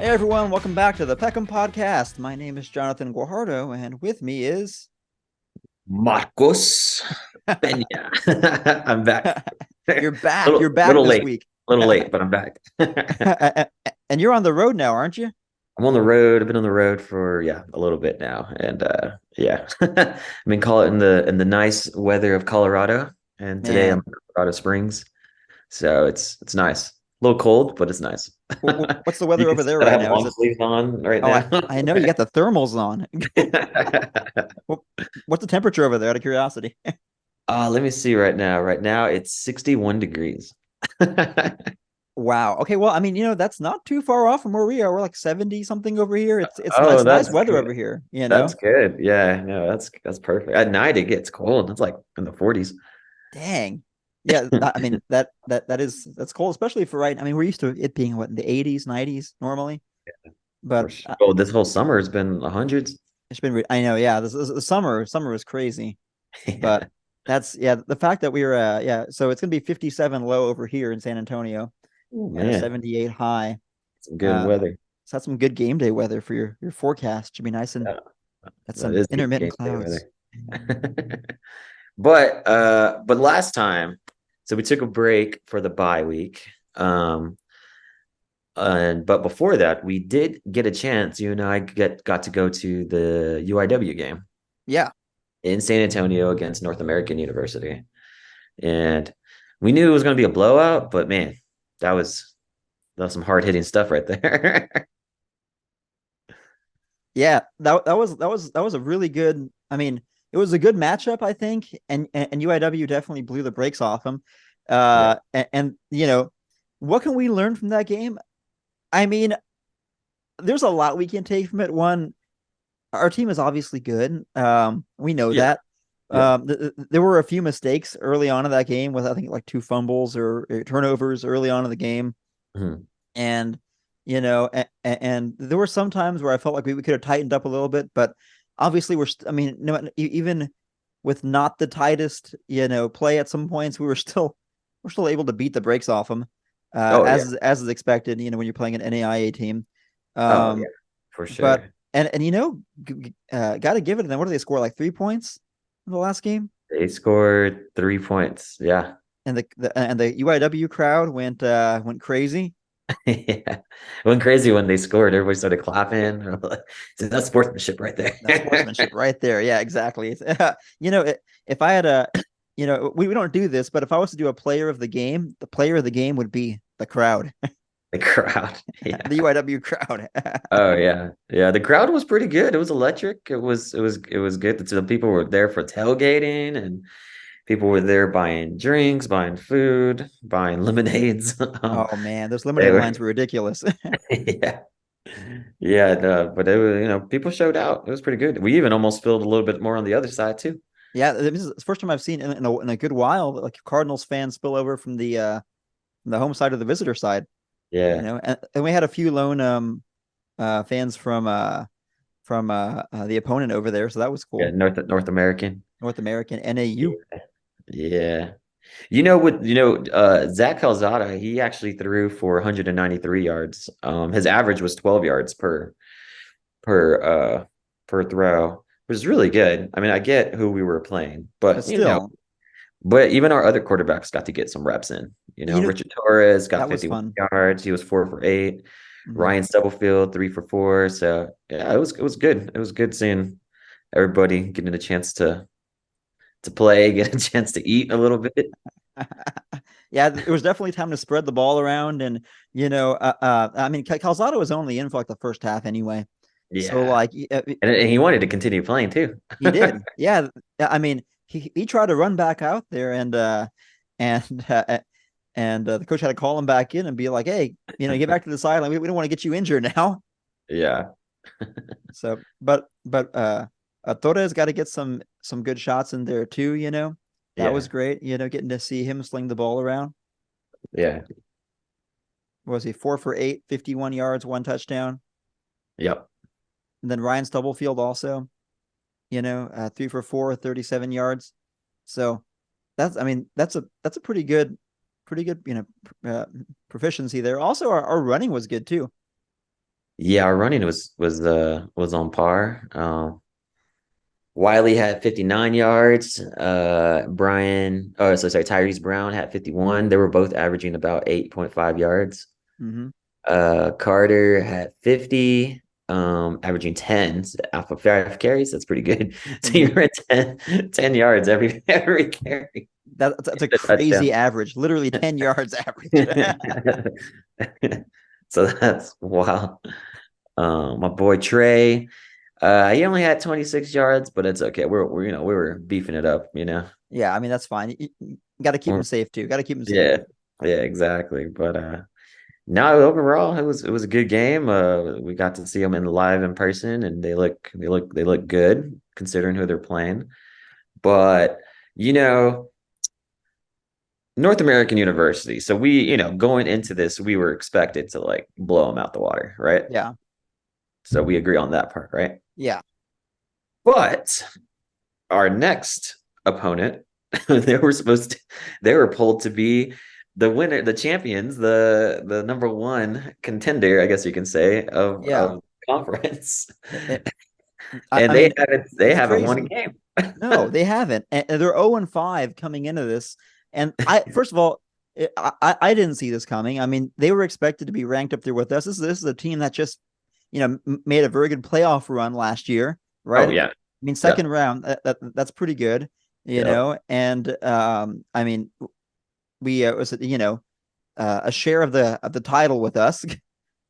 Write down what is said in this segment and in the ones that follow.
Hey everyone, welcome back to the Peck Em Podcast. My name is Jonathan Guajardo, and with me is Marcos Peña. I'm back. you're back. You're little back little this late, week. little late, but I'm back. And you're on the road now, aren't you? I'm on the road. I've been on the road for a little bit now, and I mean, call it in the nice weather of Colorado, and today I'm Man, in Colorado Springs, so it's nice. A little cold, but it's nice. what's the You weather can over see there that I right have now? Is long it? sleeves on right Oh, now. I know you got the thermals on. Wh- What's the temperature over there? Out of curiosity. Let me see right now. Right now it's 61 degrees. Wow. Okay. Well, I mean, that's not too far off from where we are. We're like 70 something over here. It's Oh, nice that's weather good. over here. That's good. Yeah, no, that's perfect. At night it gets cold. It's like in the 40s. Dang. Yeah, I mean that's cold, especially for right. I mean, we're used to it being what in the 80s, 90s normally, For but sure. Oh, this whole summer has been hundreds. it's been. I know, yeah. This the summer was crazy, but Yeah. that's yeah. The fact that we were yeah. So it's gonna be 57 low over here in San Antonio Oh and a man, 78 high. some good Uh, weather. so that's some good game day weather for your forecast. Should be nice and Yeah, got that some is good intermittent game day clouds. weather. But last time, so we took a break for the bye week. And but before that, we did get a chance. You and I got to go to the UIW game Yeah, in San Antonio against North American University. And we knew it was going to be a blowout, but man, that was that was some hard hitting stuff right there. yeah. That was a really good. I mean, it was a good matchup, I think, and UIW definitely blew the brakes off them. Yeah, And what can we learn from that game? I mean, there's a lot we can take from it. One, our team is obviously good. We know yeah, that. yeah. There were a few mistakes early on in that game with I think like two fumbles or turnovers early on in the game, Mhm. and and there were some times where I felt like we could have tightened up a little bit, but obviously I mean, no, even with not the tightest play at some points, we're still able to beat the brakes off them, Oh yeah, as is expected. When you're playing an NAIA team, oh yeah, um, for but sure. and got to give it to them. What did they score? Like 3 points in the last game, They scored 3 points. Yeah, and the UIW crowd went crazy. yeah. It went crazy when they scored. Everybody started clapping. That's sportsmanship right That's there. sportsmanship right there. Yeah, exactly. If I had we don't do this, but if I was to do a player of the game, the player of the game would be the crowd, The crowd. the Yeah. UIW crowd. Oh yeah, yeah. The crowd was pretty good. It was electric. It was good. The people were there for tailgating, and people were there buying drinks, buying food, buying lemonades. Oh man, those They lemonade were, lines were ridiculous. yeah, yeah. No, but it was, people showed out. It was pretty good. We even almost filled a little bit more on the other side too. Yeah, this is the first time I've seen in a good while like Cardinals fans spill over from the home side to the visitor side. Yeah, And we had a few lone fans from the opponent over there, so that was yeah. cool. North American. North American NAU. Yeah, yeah. Zach Calzada, he actually threw for 193 yards. His average was 12 yards per uh per throw, which is really good. I mean, I get who we were playing, But but still, even our other quarterbacks got to get some reps in. you know, Richard Torres got that was 51 fun. yards. He was 4 for 8. Mhm. Ryan Stubblefield 3 for 4. So yeah, it was good. It was good seeing everybody getting a chance to play, get a chance to eat a little bit. Yeah, it was definitely time to spread the ball around, and I mean, Calzado was only in for like the first half anyway, so Yeah. like And he wanted to continue playing too. he did. Yeah, I mean, he tried to run back out there, and the coach had to call him back in and be like, "Hey, get back to the sideline. We don't want to get you injured now." Yeah. So, but Torres got to get some good shots in there too. That was Yeah. great. Getting to see him sling the ball around. Yeah. What was he 4 for 8, 51 yards, one touchdown? Yep. And then Ryan Stubblefield also, 3 for 4, 37 yards. So I mean, that's a pretty good, proficiency there. Also, our running was good too. Yeah, our running was on par. Wiley had 59 yards. Tyrese Brown had 51. They were both averaging about 8.5 yards. Mm-hmm. Carter had 50, averaging 10 off of 5 carries. That's pretty good. So Mm-hmm. you're at 10 yards every carry. That's a A touchdown. crazy average, literally 10 yards average. So that's wow. My boy Trey, he only had 26 yards, but it's okay. We were beefing it up, you know. Yeah, I mean that's fine. You got to keep We're- them safe too. Got to keep them safe. yeah, yeah, exactly. But no, overall, it was a good game. We got to see them live in person, and they look good considering who they're playing. But you know, North American University. So going into this, we were expected to like blow them out the water, right? Yeah, So we agree on that part, right? yeah, But our next opponent, they were supposed to, they were pulled to be the winner, the champions, the number one contender, I guess you can say, yeah. of conference. It, it, I And they mean, haven't they it's haven't won a crazy. game. No, they haven't. And they're 0-5 coming into this. And first of all, I didn't see this coming. I mean, they were expected to be ranked up there with us. This is a team that just, made a very good playoff run last year, Oh right? I yeah. mean, Yeah. second round, that's pretty good, Yeah. and I mean, we was it, a share of the title with us.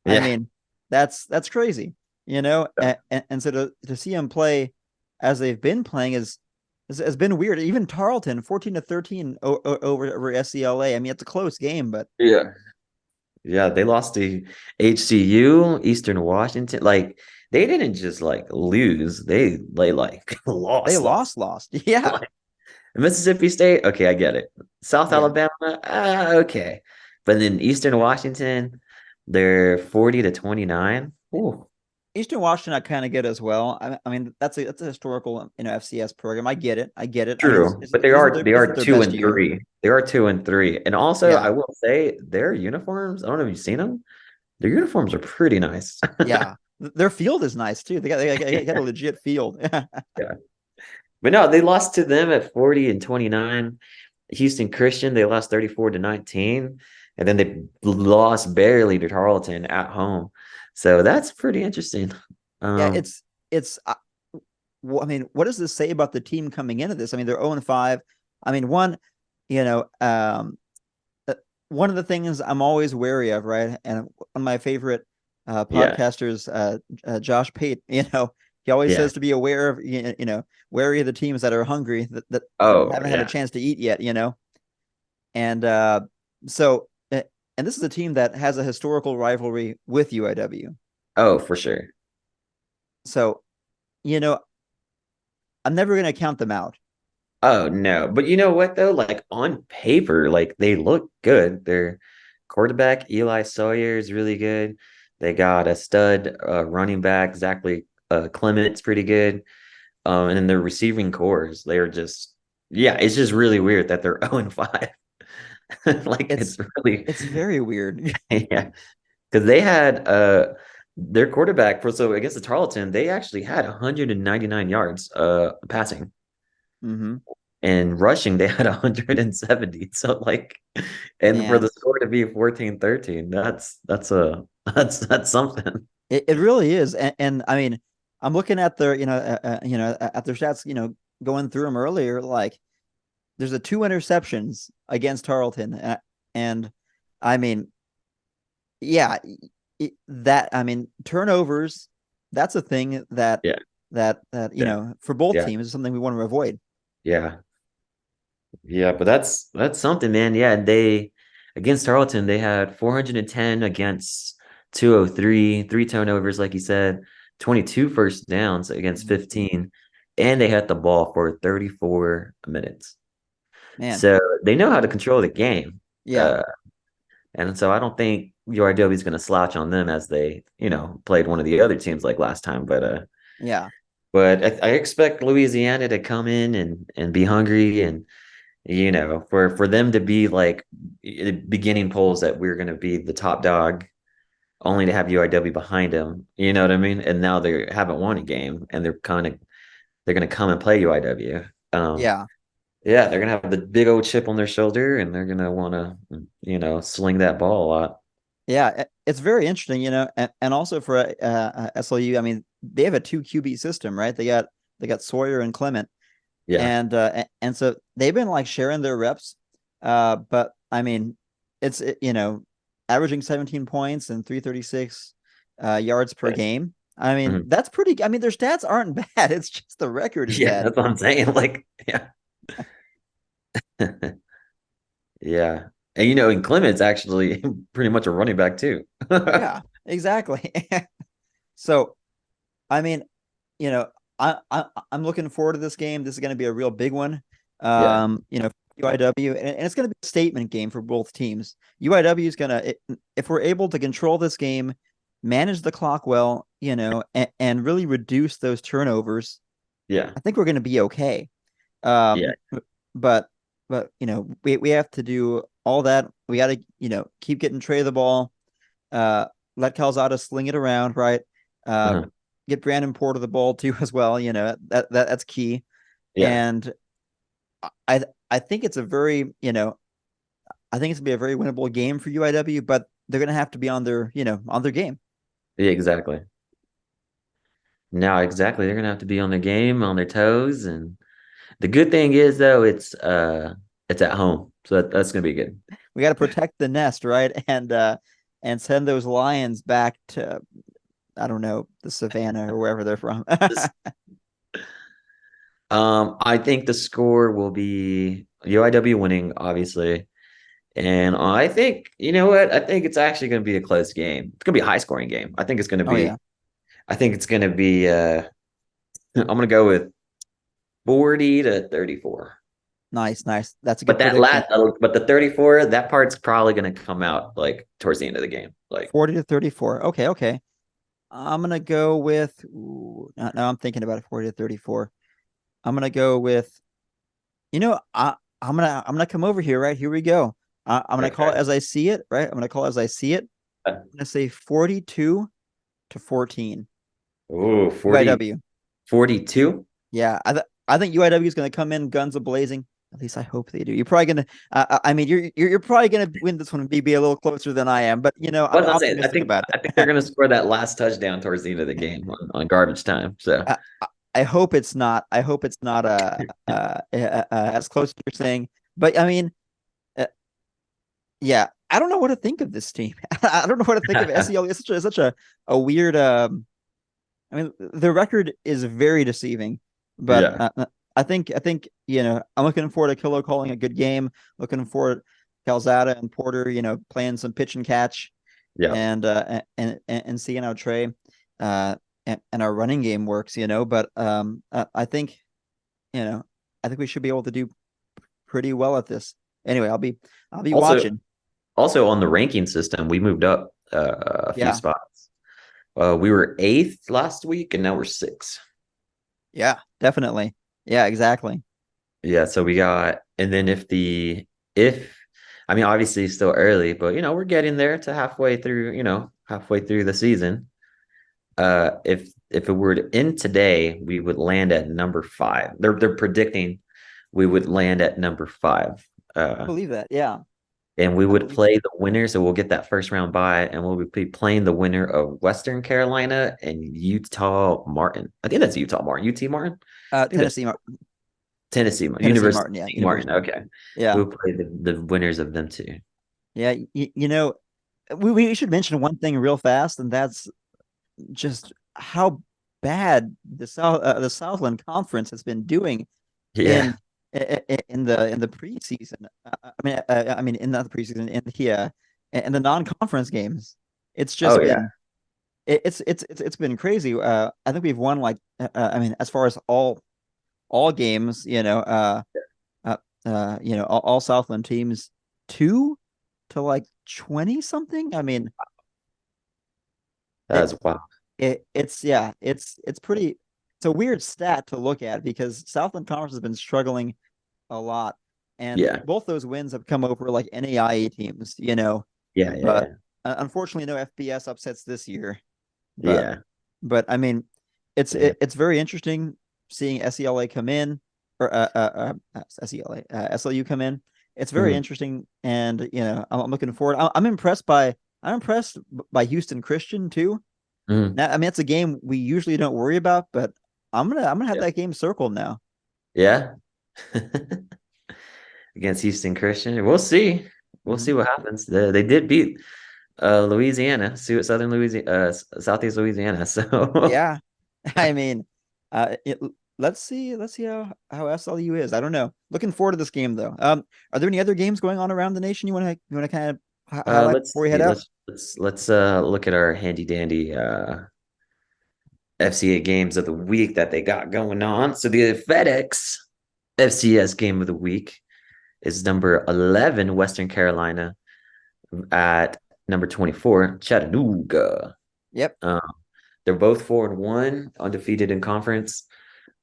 I Yeah. mean, that's crazy, and so to see them play as they've been playing has been weird. Even Tarleton, 14-13 over SCLA. I mean, it's a close game, but Yeah. Yeah, they lost to HCU, Eastern Washington. Like they didn't just like lose, they like they lost. lost. Yeah, Like Mississippi State, okay, I get it. South yeah. Alabama, okay. But then Eastern Washington, they're 40 to 29. Ooh, Eastern Washington, I kind of get as well. I mean, that's a historical, FCS program. I get it. I get it. I mean, true. But they isn't are their they are isn't their two best and year? three. They are 2 and 3. And also, Yeah, I will say their uniforms, I don't know if you've seen them. Their uniforms are pretty nice. yeah. Their field is nice too. They got a legit field. Yeah. But no, they lost to them at 40 and 29. Houston Christian, they lost 34 to 19. And then they lost barely to Tarleton at home. So that's pretty interesting. Yeah, Um, it's. I mean, what does this say about the team coming into this? I mean, they're 0-5. I mean, you know, um, one of the things I'm always wary of, right? And one of my favorite yeah, podcasters, Josh Pate, he always yeah. says to be aware of, wary of the teams that are hungry that Oh, haven't had a yeah. chance to eat yet. And so, and this is a team that has a historical rivalry with UIW. Oh, for sure. So, you know, I'm never going to count them out. Oh, no. But you know what, though? Like on paper, like they look good. Their quarterback, Eli Sawyer, is really good. They got a stud running back, Zachary Clement's pretty good. And then their receiving cores, they're just, yeah, it's just really weird that they're 0 and 5. Like It's it's really, it's very weird. yeah, because they had their quarterback for so against the Tarleton, they actually had 199 yards passing Mm-hmm. and rushing, they had 170. So like, and for the Man, score to be 14-13, that's a that's something. it really is. And I mean, I'm looking at their, at their stats, going through them earlier. Like, there's a 2 interceptions against Tarleton, and I mean, yeah, I mean, turnovers. That's a thing Yeah, that yeah, for both yeah, teams is something we want to avoid. yeah. Yeah, but that's something, man. Yeah, and they against Tarleton, they had 410 against 203, three turnovers, like you said, 22 first downs against Mhm. 15, and they had the ball for 34 minutes. Man, So they know how to control the game. yeah, Uh, and so I don't think URW is going to slouch on them as they, played one of the other teams like last time. yeah. But I expect Louisiana to come in and be hungry and for them to be like beginning polls that we're going to be the top dog only to have UIW behind them. You know what I mean? And now they haven't won a game, and they're gonna come and play UIW. Yeah. Yeah, they're gonna have the big old chip on their shoulder, and they're gonna want to, sling that ball a lot. Yeah, it's very interesting, and also for SLU, I mean, they have a two QB system, right? They got Sawyer and Clement, Yeah, and so they've been like sharing their reps, but I mean, averaging 17 points and 336 yards per game. I mean, Mhm. that's pretty. I mean, their stats aren't bad. It's just the record is Yeah, bad. that's what I'm saying. Like, yeah, yeah, and and Clement's actually pretty much a running back too. Yeah, exactly. So, I mean, you know, I'm looking forward to this game. This is going to be a real big one. Yeah, UIW, and it's going to be a statement game for both teams. UIW is going to, if we're able to control this game, manage the clock well, and really reduce those turnovers, yeah, I think we're going to be okay. yeah, But we have to do all that. We got to keep getting Trey the ball. Uh, Let Calzada sling it around, right? Uh, uh-huh. get Brandon Porter the ball too as well. That's key. Yeah, And I think it's a very I think it's gonna be a very winnable game for UIW, but they're gonna have to be on their game. yeah, exactly. Now, exactly, they're gonna have to be on their game, on their toes, and the good thing is though, it's at home, so that's gonna be good. We got to protect the nest, right? And send those lions back to I don't know the savannah or wherever they're from. This, I think the score will be UIW winning, obviously. And I think, you know what? I think it's actually going to be a close game. It's going to be a high scoring game. Oh yeah, I think it's going to be, I'm going to go with 40 to 34. nice, nice. That's a good But prediction. but the 34, that part's probably going to come out like towards the end of the game. Like, 40 to 34. Okay, okay. I'm gonna go with. Now I'm thinking about it. 40 to 34. I'm gonna go with. I'm gonna come over here. Right here we go. I'm gonna call it okay. as I see it. Right. I'm gonna call it as I see it. I'm gonna say 42 to 14. Oh, 40, UIW. 42. Yeah, I think UIW is gonna come in guns a blazing. At least I hope they do. You're probably gonna. I mean, you're probably gonna win this one and be a little closer than I am. But I'm What I'm saying, optimistic about I think they're it. going to score that last touchdown towards the end of the game on garbage time. So, I, I hope it's not. I hope it's not as close as you're saying. But I mean, uh, yeah, I don't know what to think of this team. I don't know what to think of SEL. It's such a weird. I mean, the record is very deceiving. But yeah, I think I'm looking forward to Kilo calling a good game. Looking forward to Calzada and Porter, playing some pitch and catch, yeah. and seeing how Trey and our running game works. But I think you know I think we should be able to do pretty well at this. Anyway, I'll be Also, watching. also on the ranking system, we moved up a few Yeah, spots. We were eighth last week, and now we're sixth. yeah, definitely. Yeah, exactly. Yeah, so we got, and then if I mean, obviously it's still early, but we're getting there to halfway through the season. If it were to end today, we would land at number five. They're predicting we would land at number five. I Uh, believe that. Yeah, and we I would believe. play the winner, so we'll get that first round bye, and we'll be playing the winner of Western Carolina and Utah Martin. I think that's Utah Martin, UT Martin. I think that's Tennessee, Tennessee Tennessee University Martin. Yeah, of Martin. University. Okay, Yeah, we'll play the winners of them too. yeah. We should mention one thing real fast, and that's just how bad the Southland Conference has been doing Yeah. in in the preseason. I mean, in not the preseason, in the non-conference games. It's Oh just yeah. been it's been crazy. I think we've won like I mean, as far as all games, all Southland teams, 2 to like 20 something. I mean, it, That's wow. it's yeah, it's pretty. It's a weird stat to look at because Southland Conference has been struggling a lot, and Yeah. both those wins have come over like NAIA teams, Yeah. Yeah. but Yeah. Unfortunately, no FBS upsets this year, but Yeah. I mean, Yeah. it's very interesting seeing SELA come in or SELA SLU come in. It's very Mhm. interesting, and I'm looking forward. I'm impressed by Houston Christian too. Mhm. Now, I mean, it's a game we usually don't worry about, but I'm gonna have Yeah. that game circled now. Yeah. Against Houston Christian. We'll see. We'll Mhm. see what happens. They did beat Louisiana, Southern Louisiana, Southeast Louisiana. So Yeah, I mean, uh, it, let's see how SLU is. I don't know. Looking forward to this game though. Are there any other games going on around the nation you want to kind of highlight let's before we head see. out? Let's look at our handy dandy FCA games of the week that they got going on. So the FedEx FCS game of the week is number 11, Western Carolina, at number 24, Chattanooga. Yep. Um, they're both 4-1, undefeated in conference.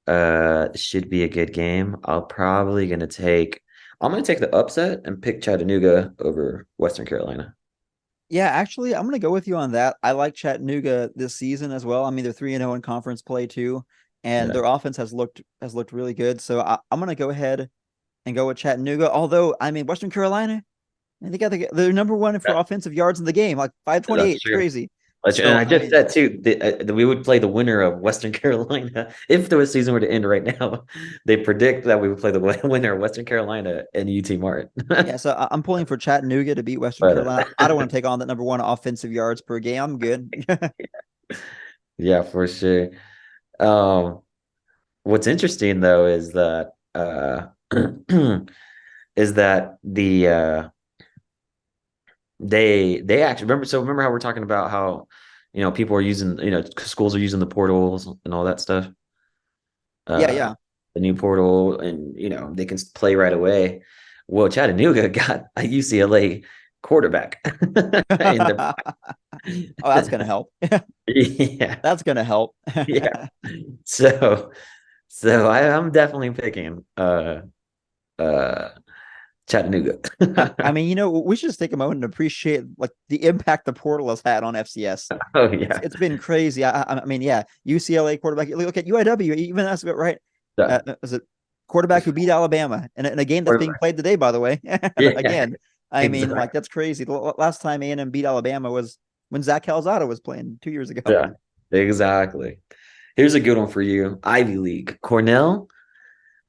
Should be a good game. I'm gonna take the upset and pick Chattanooga over Western Carolina. Yeah, actually, I'm gonna go with you on that. I like Chattanooga this season as well. I mean, they're 3-0 in conference play too, and Yeah. their offense has looked really good. So I'm gonna go ahead and go with Chattanooga. Although, I mean, Western Carolina, and they're number one for Yeah, offensive yards in the game, like that's 528. It's true. crazy. And So I I just mean, said too that we would play the winner of Western Carolina if the season were to end right now. They predict that we would play the winner of Western Carolina and UT Martin. yeah. So I'm pulling for Chattanooga to beat Western But Carolina. I don't want to take on that number one offensive yards per game. I'm good. yeah, for sure. Um, what's interesting though is that is that they actually remember how we're talking about how people are using schools are using the portals and all that stuff, Yeah, uh yeah. the new portal, and they can play right away. Well, Chattanooga got a UCLA quarterback in their Oh, that's gonna help. yeah, That's gonna help. yeah. So I'm definitely picking uh Chattanooga. I mean, we should just take a moment and appreciate like the impact the portal has had on FCS. Oh yeah. It's been crazy. I mean, yeah, UCLA quarterback. Look at UIW, even that's right. Yeah. Was it quarterback who beat Alabama in a game that's being played today? By the way, Yeah, again, I mean, like exactly. that's crazy. The last time A&M beat Alabama was when Zach Calzada was playing 2 years ago. Yeah, exactly. Here's a good one for you. Ivy League. Cornell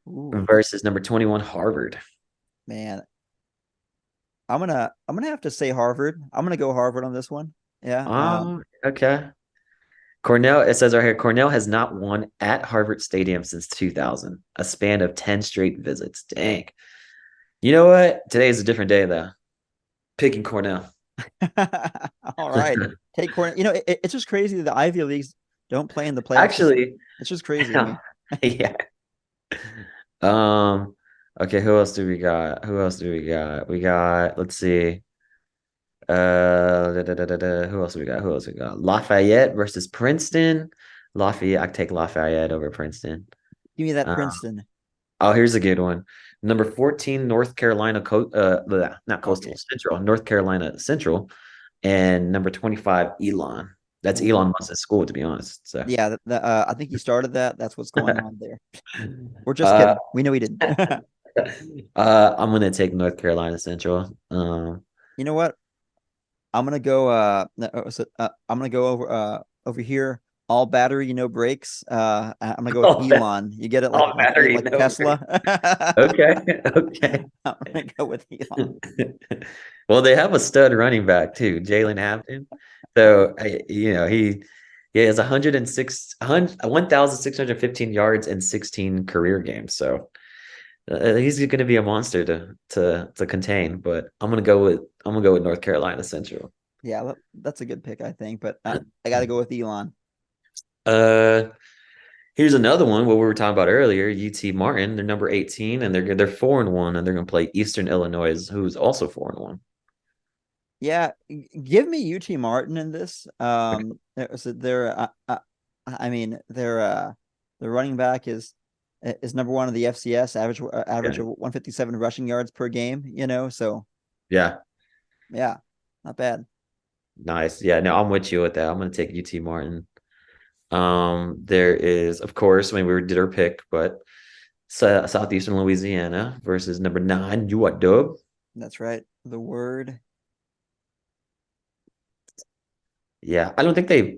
Ooh, versus number 21 Harvard. man, I'm gonna have to say Harvard. I'm gonna go Harvard on this one. Yeah. Oh, okay. Cornell, it says right here, Cornell has not won at Harvard Stadium since 2000, a span of 10 straight visits. Dang. You know what? Today is a different day, though. Picking Cornell. All right. Take Cornell. It's just crazy that the Ivy Leagues don't play in the playoffs. Actually, It's just crazy to me. yeah. Um, okay, who else do we got? Who else do we got? We got, let's see. Who else we got? Who else we got? Lafayette versus Princeton. Lafayette, I take Lafayette over Princeton. Give me that Uh, Princeton. oh, here's a good one. Number 14, North Carolina, not Coastal, Okay. Central, North Carolina Central, and number 25, Elon. That's Ooh. Elon Musk's school, to be honest. So, Yeah, I think he started that. That's what's going on there. We're just uh, kidding. We know he didn't. I'm gonna take North Carolina Central. You know what? I'm gonna go. I'm gonna go over here. All battery, no brakes. I'm gonna go with Oh, Elon. You get it, all battery, like no break. Tesla. Okay, okay. I'm gonna go with Elon. Well, they have a stud running back too, Jalen Hampton. So he has 1,615 yards and 16 career games. So he's going to be a monster to contain. But I'm gonna go with North Carolina Central. Yeah, that's a good pick, I think. But I got to go with Elon. Uh, Here's another one. What we were talking about earlier, UT Martin. They're number 18, and they're 4-1, and they're going to play Eastern Illinois, who's also 4-1. Yeah, give me UT Martin in this. So I mean, their running back is number one in the FCS, average Yeah, of 157 rushing yards per game. So yeah. yeah, not bad. Nice. Yeah, no, I'm with you with that. I'm gonna take UT Martin. There is, of course, I mean, we did our pick, but Southeastern Louisiana versus number 9 UIW. That's right. The word. Yeah, I don't think they're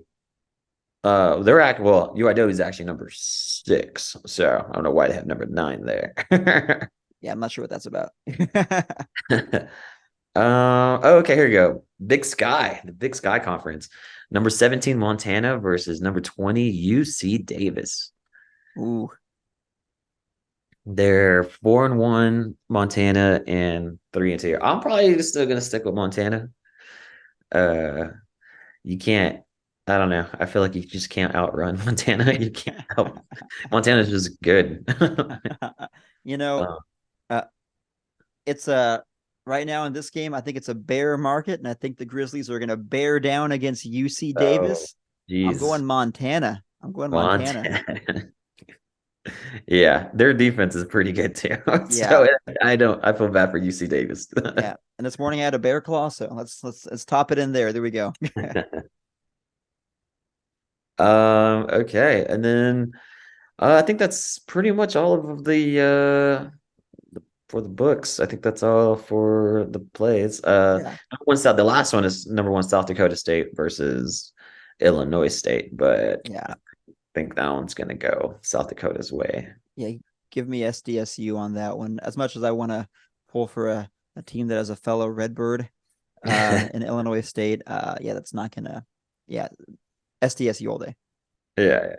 well, UIW is actually number 6, so I don't know why they have number 9 there. Yeah, I'm not sure what that's about. Okay, here we go. Big Sky, the Big Sky Conference. Number 17 Montana versus number 20 UC Davis. Ooh, They're 4-1 Montana and 3-2. I'm probably still gonna stick with Montana. Uh, you can't. I don't know. I feel like you just can't outrun Montana. You can't help. Montana's just good. you know, Uh, uh, it's a right now in this game. I think it's a bear market, and I think the Grizzlies are going to bear down against UC oh, Davis. I'm geez, going Montana. I'm going Montana. Montana. Yeah, their defense is pretty good too. Yeah, So I feel bad for UC Davis. yeah. And this morning I had a bear claw, so let's top it in there. There we go. Okay, and then I think that's pretty much all of for the books. I think that's all for the plays. Yeah, The last one is number 1 South Dakota State versus Illinois State, but yeah, I think that one's gonna go South Dakota's way. yeah. Give me SDSU on that one. As much as I want to pull for a team that has a fellow Redbird in Illinois State, yeah, that's not gonna. Yeah, SDSU all day. Yeah.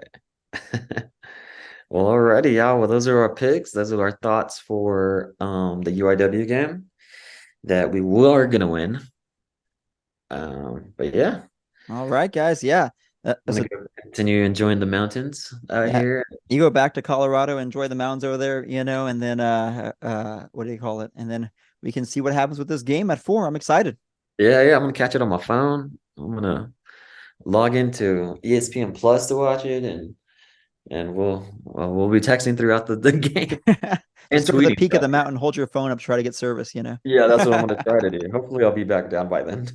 Well, alrighty, yeah. Well, those are our picks. Those are our thoughts for the UIW game that we are gonna win. But yeah, All right, guys. Yeah, I'm that's gonna a go continue enjoying the mountains out yeah. here. You go back to Colorado, enjoy the mountains over there, and then what do you call it? And then we can see what happens with this game at 4. I'm excited. Yeah. I'm gonna catch it on my phone. I'm gonna log into ESPN Plus to watch it, and we'll be texting throughout the game and Just go to the tweeting peak of stuff. the mountain, hold your phone up, try to get service. Yeah, that's what I'm gonna try to do. Hopefully, I'll be back down by then.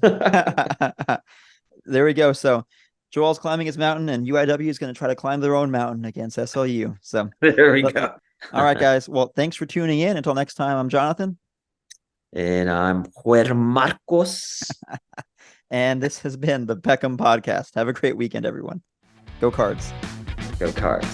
There we go. So Joel's climbing his mountain, and UIW is going to try to climb their own mountain against SLU. So, There we but, go. all right, guys. Well, thanks for tuning in. Until next time, I'm Jonathan, And I'm Juan Marcos. and this has been the Peck Em Podcast. Have a great weekend, everyone. Go Cards. Go Cards.